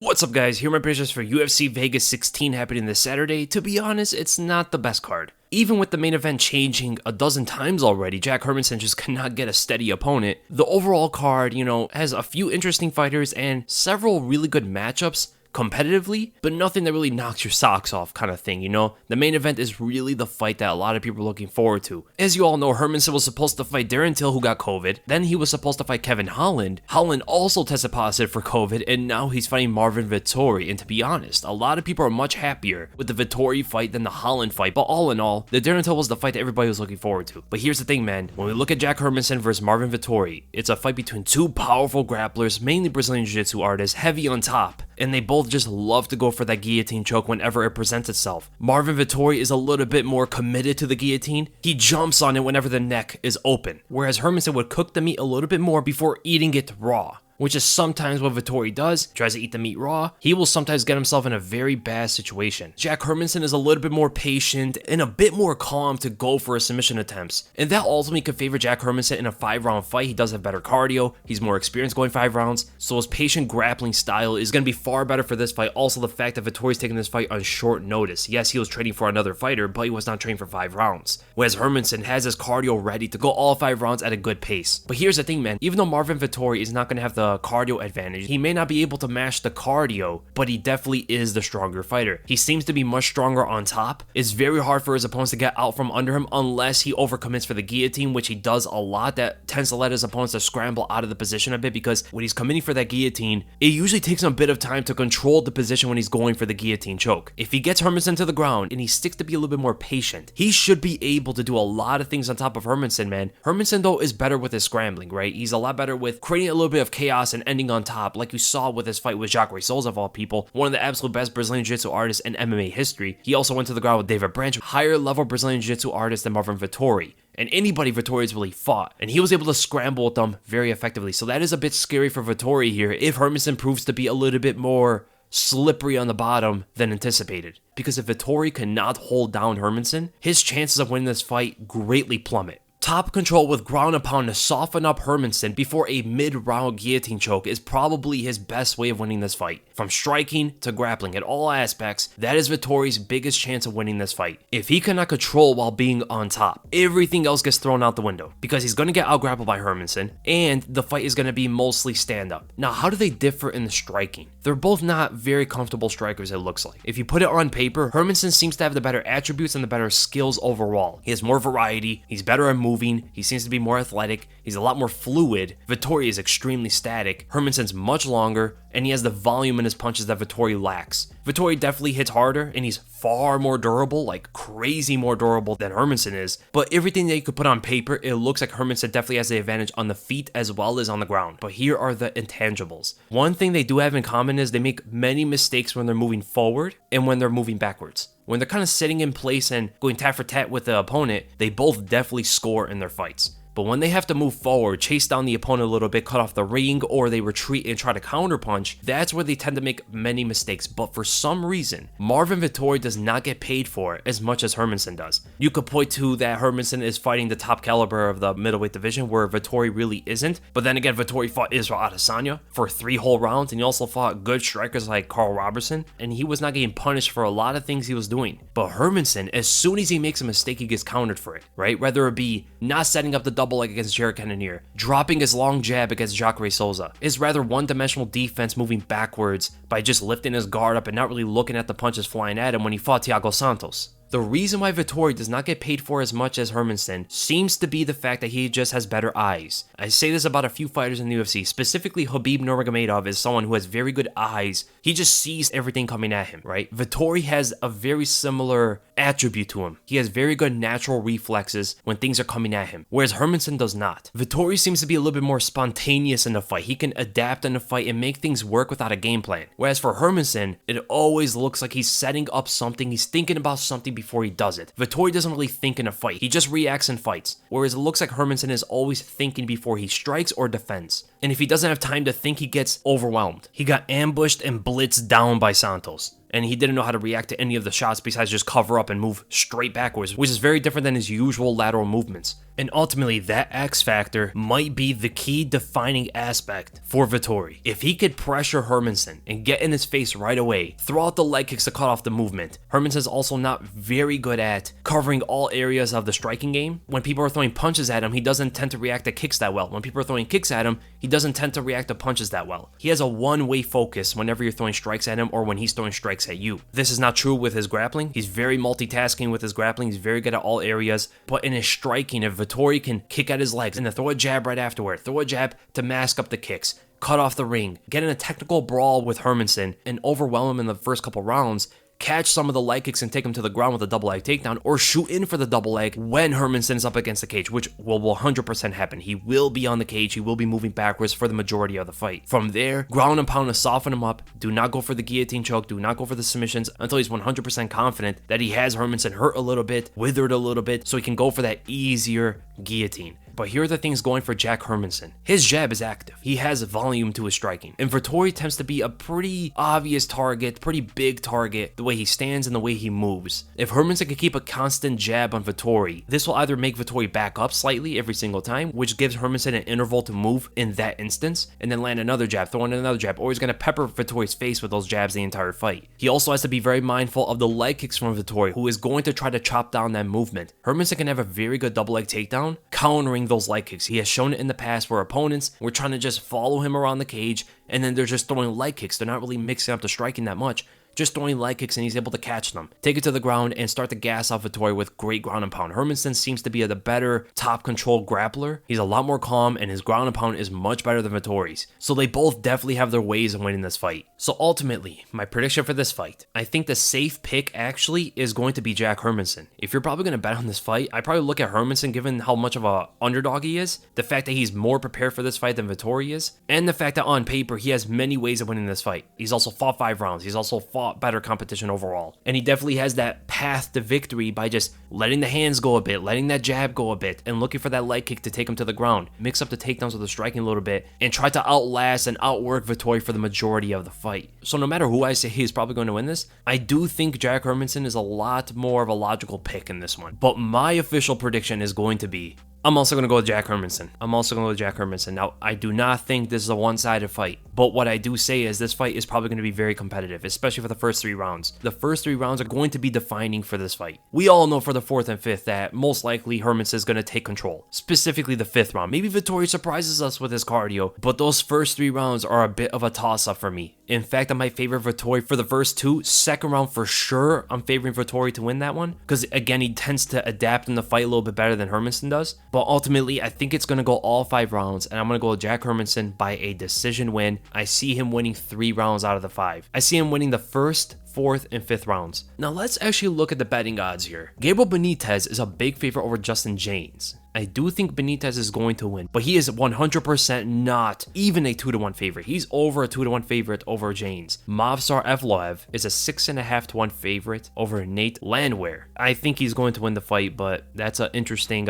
What's up guys, here are my predictions for UFC Vegas 16 happening this Saturday. To be honest, it's not the best card. Even with the main event changing a dozen times already, Jack Hermansson just cannot get a steady opponent. The overall card, has a few interesting fighters and several really good matchups competitively, but nothing that really knocks your socks off kind of thing, The main event is really the fight that a lot of people are looking forward to. As you all know, Hermansen was supposed to fight Darren Till, who got COVID. Then he was supposed to fight Kevin Holland. Holland also tested positive for COVID, and now he's fighting Marvin Vettori. And to be honest, a lot of people are much happier with the Vittori fight than the Holland fight. But all in all, the Darren Till was the fight that everybody was looking forward to. But here's the thing, man. When we look at Jack Hermansson versus Marvin Vettori, it's a fight between two powerful grapplers, mainly Brazilian Jiu-Jitsu artists, heavy on top. And they both just love to go for that guillotine choke whenever it presents itself. Marvin Vettori is a little bit more committed to the guillotine. He jumps on it whenever the neck is open, whereas Hermansen would cook the meat a little bit more before eating it raw, which is sometimes what Vittori does. Tries to eat the meat raw. He will sometimes get himself in a very bad situation. Jack Hermansson is a little bit more patient and a bit more calm to go for his submission attempts. And that ultimately could favor Jack Hermansson in a 5-round fight. He does have better cardio. He's more experienced going 5 rounds. So his patient grappling style is going to be far better for this fight. Also, the fact that Vittori's taking this fight on short notice. Yes, he was training for another fighter, but he was not training for 5 rounds. Whereas Hermansson has his cardio ready to go all 5 rounds at a good pace. But here's the thing, man. Even though Marvin Vettori is not going to have the cardio advantage, he may not be able to match the cardio, but he definitely is the stronger fighter. He seems to be much stronger on top. It's very hard for his opponents to get out from under him unless he overcommits for the guillotine, which he does a lot. That tends to let his opponents to scramble out of the position a bit, because when he's committing for that guillotine, it usually takes him a bit of time to control the position when he's going for the guillotine choke. If he gets Hermansson to the ground and he sticks to be a little bit more patient, he should be able to do a lot of things on top of Hermansson, man. Hermansson, though, is better with his scrambling, right? He's a lot better with creating a little bit of chaos and ending on top, like we saw with his fight with Jack Hermansson, of all people, one of the absolute best Brazilian Jiu-Jitsu artists in MMA history. He also went to the ground with David Branch, higher level Brazilian Jiu-Jitsu artist than Marvin Vettori, and anybody Vittori's really fought, and he was able to scramble with them very effectively. So that is a bit scary for Vittori here if Hermansson proves to be a little bit more slippery on the bottom than anticipated. Because if Vittori cannot hold down Hermansson, his chances of winning this fight greatly plummet. Top control with ground and pound to soften up Hermansson before a mid-round guillotine choke is probably his best way of winning this fight. From striking to grappling, in all aspects, that is Vittori's biggest chance of winning this fight. If he cannot control while being on top, everything else gets thrown out the window, because he's going to get out-grappled by Hermansson, and the fight is going to be mostly stand-up. Now, how do they differ in the striking? They're both not very comfortable strikers, it looks like. If you put it on paper, Hermansson seems to have the better attributes and the better skills overall. He has more variety, he's better at moving, he seems to be more athletic, he's a lot more fluid. Vittori is extremely static, Hermansson's much longer, and he has the volume in his punches that Vittori lacks. Vittori definitely hits harder, and he's far more durable, like crazy more durable than Hermansson is, but everything that you could put on paper, it looks like Hermansson definitely has the advantage on the feet as well as on the ground. But here are the intangibles. One thing they do have in common is they make many mistakes when they're moving forward and when they're moving backwards. When they're kind of sitting in place and going tat for tat with the opponent, they both definitely score in their fights. But when they have to move forward, chase down the opponent a little bit, cut off the ring, or they retreat and try to counterpunch, that's where they tend to make many mistakes. But for some reason, Marvin Vettori does not get paid for it as much as Hermansson does. You could point to that Hermansson is fighting the top caliber of the middleweight division, where Vettori really isn't. But then again, Vettori fought Israel Adesanya for 3 whole rounds, and he also fought good strikers like Carl Robertson, and he was not getting punished for a lot of things he was doing. But Hermansson, as soon as he makes a mistake, he gets countered for it, right? Whether it be not setting up the double like against Jared Cannonier, dropping his long jab against Jack Hermansson, his rather one-dimensional defense moving backwards by just lifting his guard up and not really looking at the punches flying at him when he fought Thiago Santos. The reason why Vittori does not get paid for as much as Hermansson seems to be the fact that he just has better eyes. I say this about a few fighters in the UFC, specifically Khabib Nurmagomedov is someone who has very good eyes. He just sees everything coming at him, right? Vittori has a very similar attribute to him. He has very good natural reflexes when things are coming at him, whereas Hermansson does not. Vittori seems to be a little bit more spontaneous in the fight. He can adapt in the fight and make things work without a game plan. Whereas for Hermansson, it always looks like he's setting up something, he's thinking about something before he does it. Vittori doesn't really think in a fight, he just reacts in fights, whereas it looks like Hermansson is always thinking before he strikes or defends. And if he doesn't have time to think, he gets overwhelmed. He got ambushed and blitzed down by Santos, and he didn't know how to react to any of the shots besides just cover up and move straight backwards, which is very different than his usual lateral movements. And ultimately, that X factor might be the key defining aspect for Vittori. If he could pressure Hermansen and get in his face right away, throw out the leg kicks to cut off the movement. Hermansen's also not very good at covering all areas of the striking game. When people are throwing punches at him, he doesn't tend to react to kicks that well. When people are throwing kicks at him, he doesn't tend to react to punches that well. He has a one-way focus whenever you're throwing strikes at him or when he's throwing strikes at you. This is not true with his grappling. He's very multitasking with his grappling. He's very good at all areas. But in his striking, if Vittori can kick at his legs and then throw a jab right afterward, throw a jab to mask up the kicks, cut off the ring, get in a technical brawl with Hermansen and overwhelm him in the first couple rounds, catch some of the leg kicks and take him to the ground with a double leg takedown, or shoot in for the double leg when Hermansen is up against the cage, which will 100% happen. He will be on the cage. He will be moving backwards for the majority of the fight. From there, ground and pound to soften him up. Do not go for the guillotine choke. Do not go for the submissions until he's 100% confident that he has Hermansen hurt a little bit, withered a little bit, so he can go for that easier guillotine. But here are the things going for Jack Hermansson. His jab is active. He has volume to his striking. And Vittori tends to be a pretty obvious target, pretty big target, the way he stands and the way he moves. If Hermansson can keep a constant jab on Vittori, this will either make Vittori back up slightly every single time, which gives Hermansson an interval to move in that instance, and then land another jab, throw in another jab, or he's going to pepper Vittori's face with those jabs the entire fight. He also has to be very mindful of the leg kicks from Vittori, who is going to try to chop down that movement. Hermansson can have a very good double leg takedown, countering those leg kicks. He has shown it in the past where opponents were trying to just follow him around the cage and then they're just throwing leg kicks. They're not really mixing up the striking that much. Just throwing leg kicks and he's able to catch them, take it to the ground, and start to gas off Vittori with great ground and pound. Hermansen seems to be the better top control grappler. He's a lot more calm and his ground and pound is much better than Vittori's. So they both definitely have their ways of winning this fight. So ultimately, my prediction for this fight, I think the safe pick actually is going to be Jack Hermansson. If you're probably going to bet on this fight, I probably look at Hermansson given how much of a underdog he is, the fact that he's more prepared for this fight than Vittori is, and the fact that on paper he has many ways of winning this fight. He's also fought 5 rounds. He's also fought better competition overall. And he definitely has that path to victory by just letting the hands go a bit, letting that jab go a bit, and looking for that leg kick to take him to the ground. Mix up the takedowns with the striking a little bit, and try to outlast and outwork Vittori for the majority of the fight. So no matter who I say is probably going to win this, I do think Jack Hermansson is a lot more of a logical pick in this one. But my official prediction is going to be, I'm also going to go with Jack Hermansson. Now, I do not think this is a one-sided fight, but what I do say is this fight is probably going to be very competitive, especially for the first 3 rounds. The first 3 rounds are going to be defining for this fight. We all know for the 4th and 5th that most likely Hermansson is going to take control, specifically the 5th round. Maybe Vittori surprises us with his cardio, but those first 3 rounds are a bit of a toss-up for me. In fact, I might favor Vittori for the first 2. Second round for sure, I'm favoring Vittori to win that one, because again, he tends to adapt in the fight a little bit better than Hermansson does. But ultimately, I think it's going to go all 5 rounds, and I'm going to go with Jack Hermansson by a decision win. I see him winning 3 rounds out of the 5. I see him winning the 1st, 4th, and 5th rounds. Now let's actually look at the betting odds here. Gabriel Benitez is a big favorite over Justin James. I do think Benitez is going to win, but he is 100% not even a 2-to-1 favorite. He's over a 2-to-1 favorite over James. Movsar Evloev is a 6.5-to-1 favorite over Nate Landwehr. I think he's going to win the fight, but that's an interesting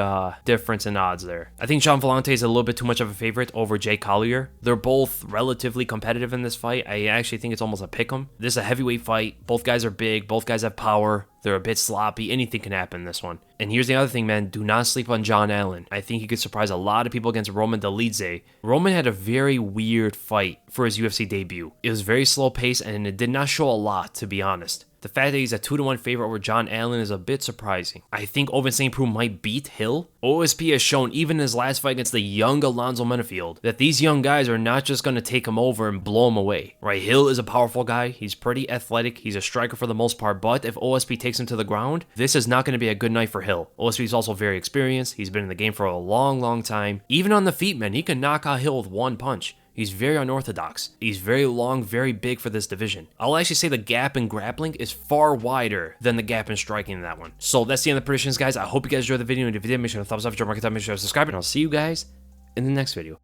difference in odds there. I think Jean Vellante is a little bit too much of a favorite over Jay Collier. They're both relatively competitive in this fight. I actually think it's almost a pick'em. This is a heavyweight fight. Both guys are big. Both guys have power. They're a bit sloppy. Anything can happen in this one. And here's the other thing, man. Do not sleep on John Allen. I think he could surprise a lot of people against Roman Dolidze. Roman had a very weird fight for his UFC debut. It was very slow paced and it did not show a lot, to be honest. The fact that he's a 2-to-1 favorite over John Allen is a bit surprising. I think Ovince St. Preux might beat Hill. OSP has shown, even in his last fight against the young Alonzo Menefield, that these young guys are not just going to take him over and blow him away. Right? Hill is a powerful guy. He's pretty athletic. He's a striker for the most part. But if OSP takes him to the ground, this is not going to be a good night for Hill. OSP is also very experienced. He's been in the game for a long, long time. Even on the feet, man, he can knock out Hill with one punch. He's very unorthodox. He's very long, very big for this division. I'll actually say the gap in grappling is far wider than the gap in striking in that one. So that's the end of the predictions, guys. I hope you guys enjoyed the video, and if you did, make sure to thumbs up, drop a like, make sure to subscribe, and I'll see you guys in the next video.